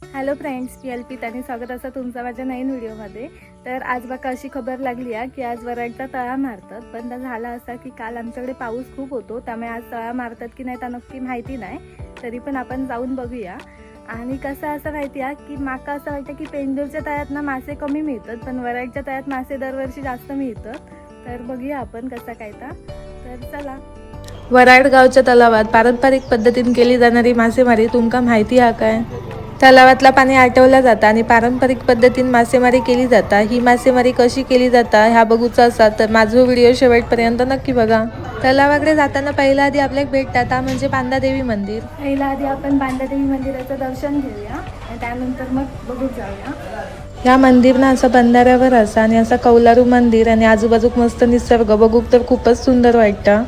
Hello friends, PLP त्याने स्वागत असं तुमचं माझ्या नवीन व्हिडिओमध्ये. तर आज बघा अशी खबर लागली आहे की आज वराडचा तळा मारतात. पण झाला असा की काल आमच्याकडे पाऊस खूप होतो, त्यामुळे आज तळा मारतात की नाही तर नक्की माहिती नाही. तरी पण आपण जाऊन बघूया. आणि कसं असं माहिती आहे की माका असं वाटतं की पेंडूरच्या तळ्यात ना मासे कमी मिळतात, पण वराडच्या तळ्यात मासे दरवर्षी जास्त मिळतात. तर बघूया आपण कसं काय तर चला. वराड गावच्या तलावात पारंपरिक पद्धतीने केली जाणारी मासेमारी तुमका माहिती आहे काय? तलावातला पाणी आटवलं जातं आणि पारंपरिक पद्धतीने मासेमारी केली जाता. ही मासेमारी कशी केली जाता ह्या बघूचा असा तर माझा व्हिडिओ शेवटपर्यंत नक्की बघा. तलावाकडे जाताना पहिला आधी आपल्याला भेटतात म्हणजे बांधादेवी मंदिर. पहिला आधी आपण बांधादेवी मंदिराचं दर्शन घेऊया आणि त्यानंतर मग बघू जाऊया. ह्या मंदिर ना असं बंधाऱ्यावर असा आणि असा कौलारू मंदिर आणि आजूबाजूक मस्त निसर्ग बघूक तर खूपच सुंदर वाटतं.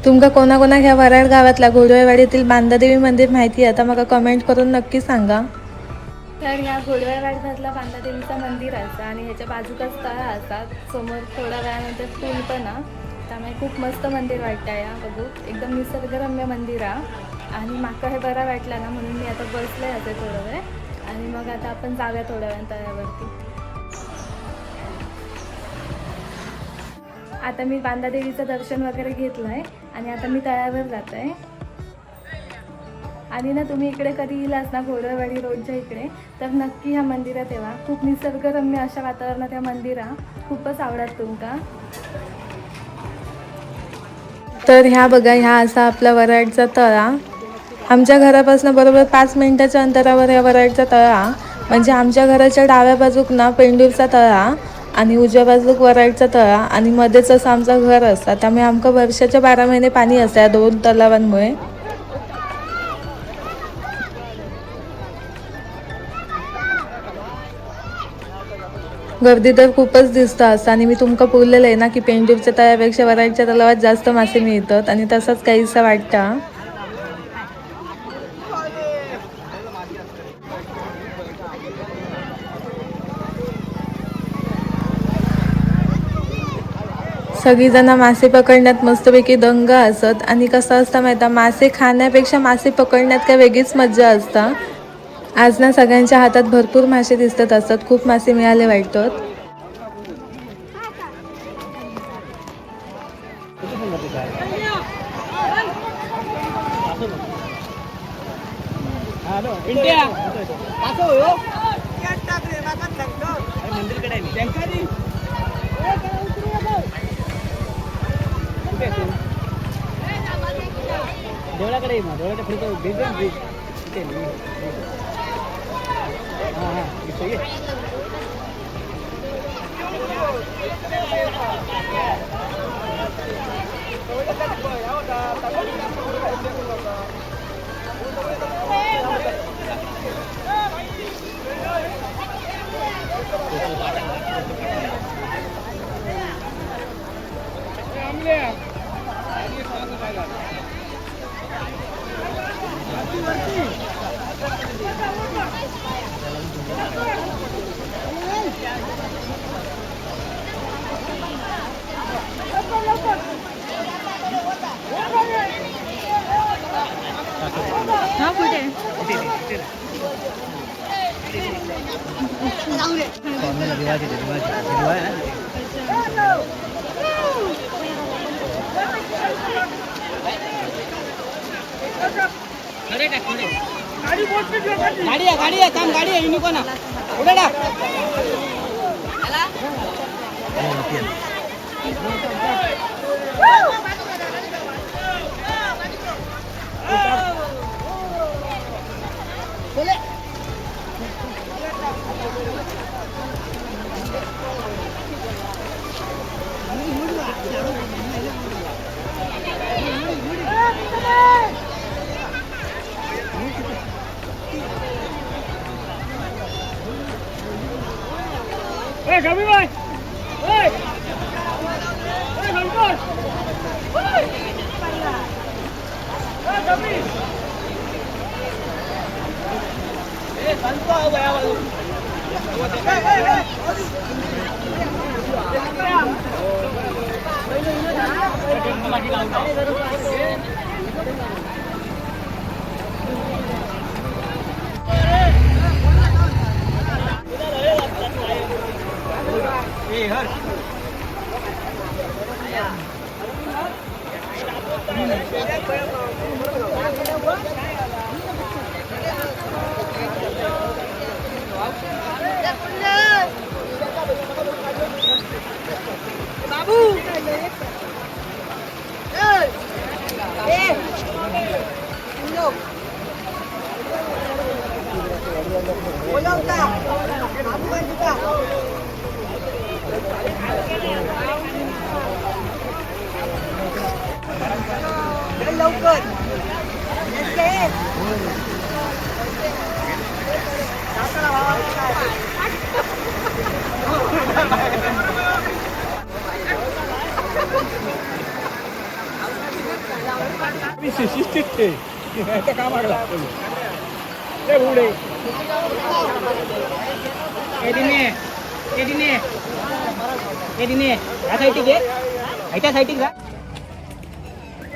तुमका कोणाकोणाक ह्या वराड गावातल्या घोडवेवाडीतील बांधादेवी मंदिर माहिती आहे तर मला कमेंट करून नक्की सांगा. तर ह्या घोडवेवाडीमधला बांधादेवीचं मंदिर असं आणि ह्याच्या बाजूलाच तळा असतात. समोर थोड्या वेळानंतर पूल पण त्यामुळे खूप मस्त मंदिर वाटतं. या बघू एकदम निसर्गरम्य मंदिर आहे आणि माका हे बरं वाटलं ना, म्हणून मी आता बसले असे थोडं वेळ आणि मग आता आपण जाऊया थोड्या वेळ तळ्यावरती. आता मी बांधादेवीचं दर्शन वगैरे घेतलं आहे आणि आता मी तळ्यावर जात आहे. आणि ना तुम्ही इकडे कधी येलास ना घोडवेवाडी रोडच्या इकडे तर नक्की ह्या मंदिरात येवा. खूप निसर्गरम्य अशा वातावरणात ह्या मंदिरात खूपच आवडत तुमका. तर ह्या बघा ह्या असा आपला वराडचा तळा. आमच्या घरापासून बरोबर 5 मिनिटाच्या अंतरावर ह्या वराडचा तळा. म्हणजे आमच्या घराच्या डाव्या बाजूक ना पेंडूरचा तळा आणि उजव्या बाजूक वराडचा तळा आणि मध्येच असं आमचं घर असतं. त्यामुळे आमका वर्षाच्या 12 महिने पाणी असतं या 2 तलावांमुळे. गर्दी तर खूपच दिसतं असं आणि मी तुमका बोललेलं आहे ना की पेंडूरच्या तळ्यापेक्षा वराडच्या तलावात जास्त मासे मिळतात आणि तसंच काहीसं वाटतं. सगळीजण मासे पकडण्यात मस्तपैकी दंग असत आणि कसं असतं माहिती, मासे खाण्यापेक्षा मासे पकडण्यात काय वेगळीच मज्जा असतं. आज ना सगळ्यांच्या हातात भरपूर मासे दिसत असतात. खूप मासे मिळाले वाटतात. देवळाकडे ना देवळाच्या पुढे हा कुठे गाडी आहे थांब, गाडी आहे युनिकॉर्न पुढे टाक. कमी बाय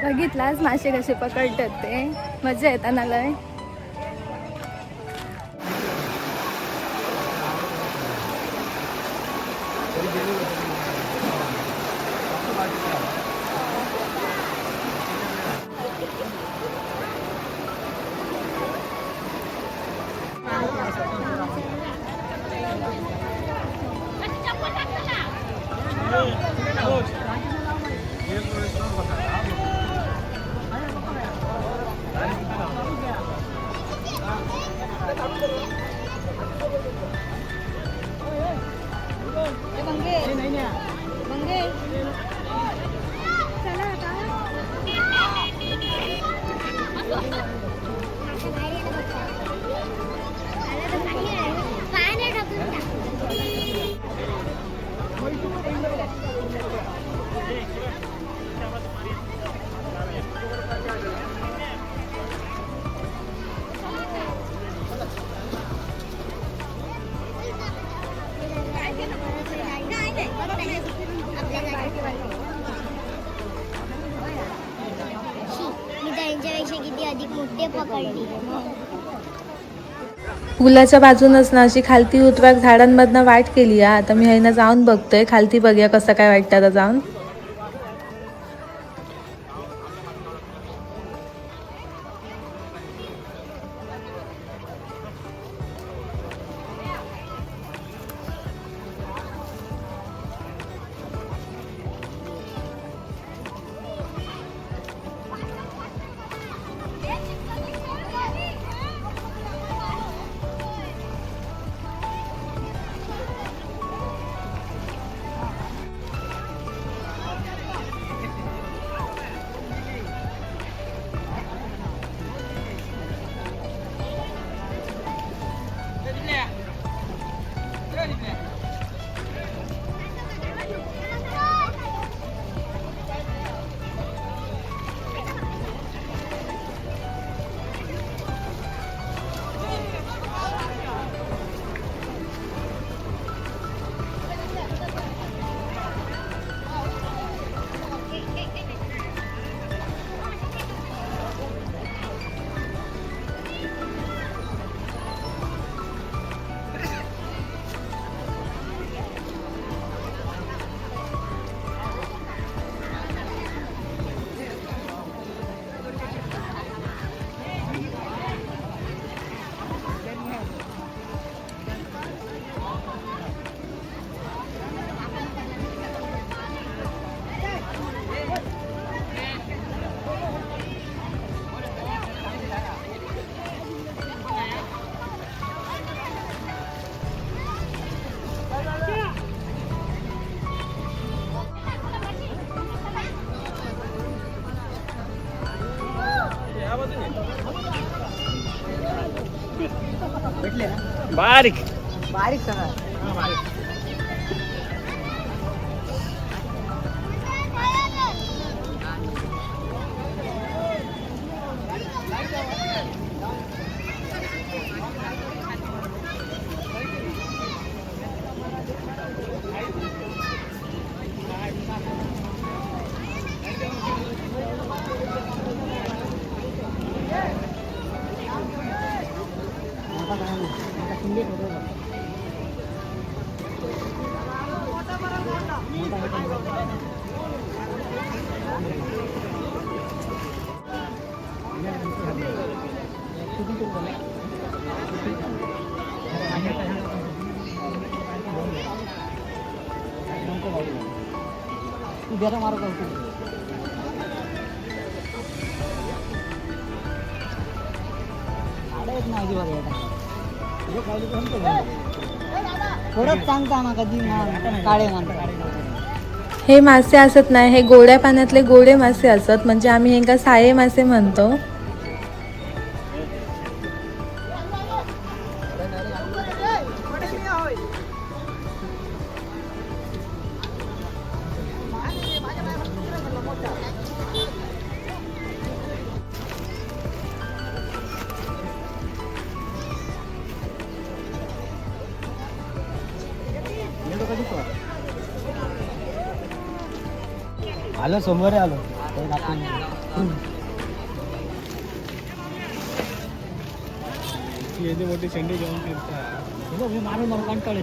बघितलास मासे कसे पकडतात ते, मजा येताना लय. मी त्यांच्यापेक्षा किती अधिक मोठे पकडली. पुलाच्या बाजूनच ना अशी खालती उतराक झाडांमधनं वाट केली आहे. आता मी ह्यानं जाऊन बघतोय खालती, बघूया कसं काय वाटतं आता जाऊन. बारीक बारीक सगळं. थोडंच सांगता ना कधी काळे मान हे मासे असत नाही, हे गोड्या पाण्यातले गोडे मासे असत, म्हणजे आम्ही हेंका साये मासे म्हणतो. आलो समोर आलो मोठी शेंडी घेऊन फिरता मारून मला कंटाळे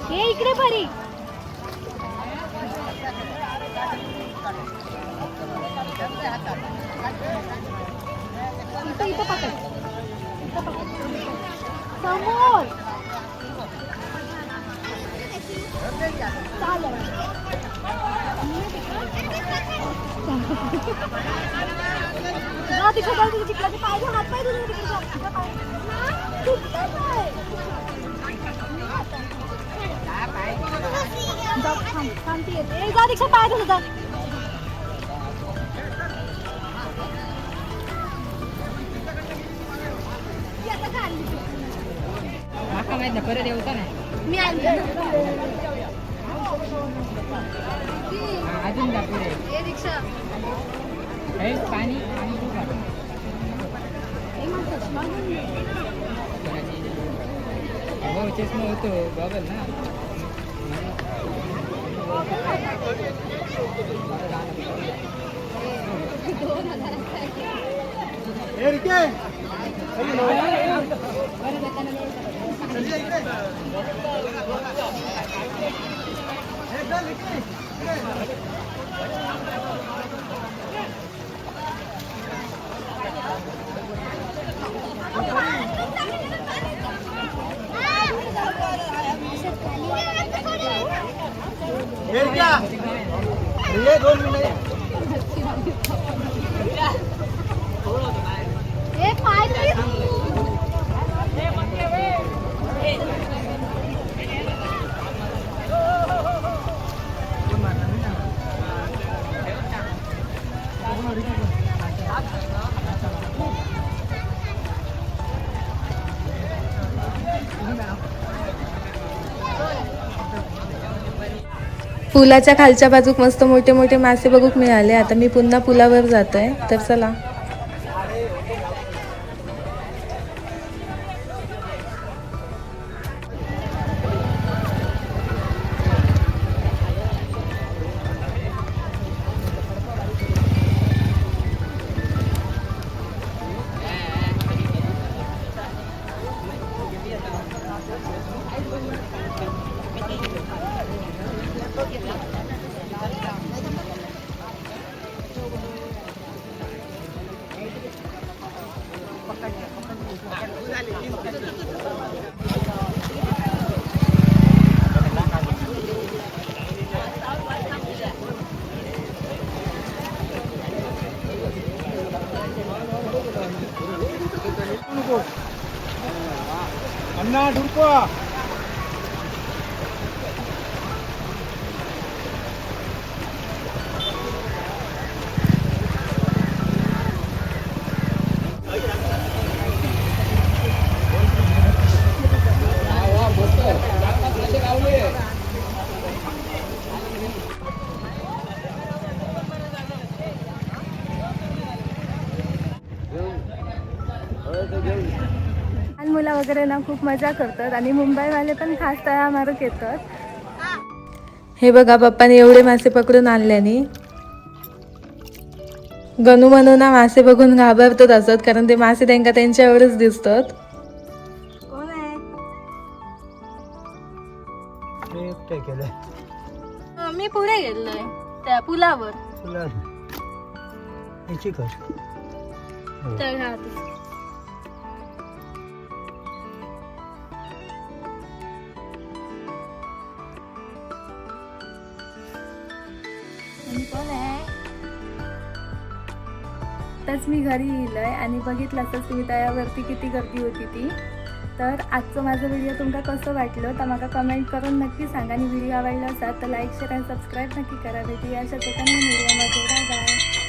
हे इकडे भरी इथं पकड समोर चालेल तिकडे जाऊ तिकडे चिखलाचे पाय घे हात पाय धुवून तिकडे जाऊ थांबती येते जा दीक्षा पाय धुवून जा माहित ना परत येऊ का नाही मी आणते अजून जा पुढे ए दीक्षा पाणी आणि खूप हो चष्मा होतो गॉगल ना ये 2 मिनिट ए पाय तरी पुलाच्या खालच्या बाजूक मस्त मोठे मोठे मासे बघूक मिळाले. आता मी पुन्हा पुलावर जातोय, तर चला. अन्ना ढुरको लहान मुलं वगैरे ना खूप मजा करतात आणि मुंबईवाले पण खास तळ्या मारक येतात. हे बघा, पप्पाने एवढे मासे पकडून आणल्यानी. गणू म्हणू ना मासे बघून घाबरतात असत, कारण ते मासे त्यांना त्यांच्या एवढंच दिसतात. कोण आहे? मी पुढे गेलोय त्या पुलावर त्या घाटात. आणि कोण आहे? आताच मी घरी येलोय आणि बघितलं असंच तुम्ही तळ्यावरती किती गर्दी होती ती. तर आजचं माझं व्हिडिओ तुमका कसं वाटलं तर मला कमेंट करून नक्की सांगा. आणि व्हिडिओ आवडला असाल तर लाईक शेअर आणि सबस्क्राईब नक्की करा. भेटूया अशाच एका नवीन व्हिडिओमध्ये. Bye bye.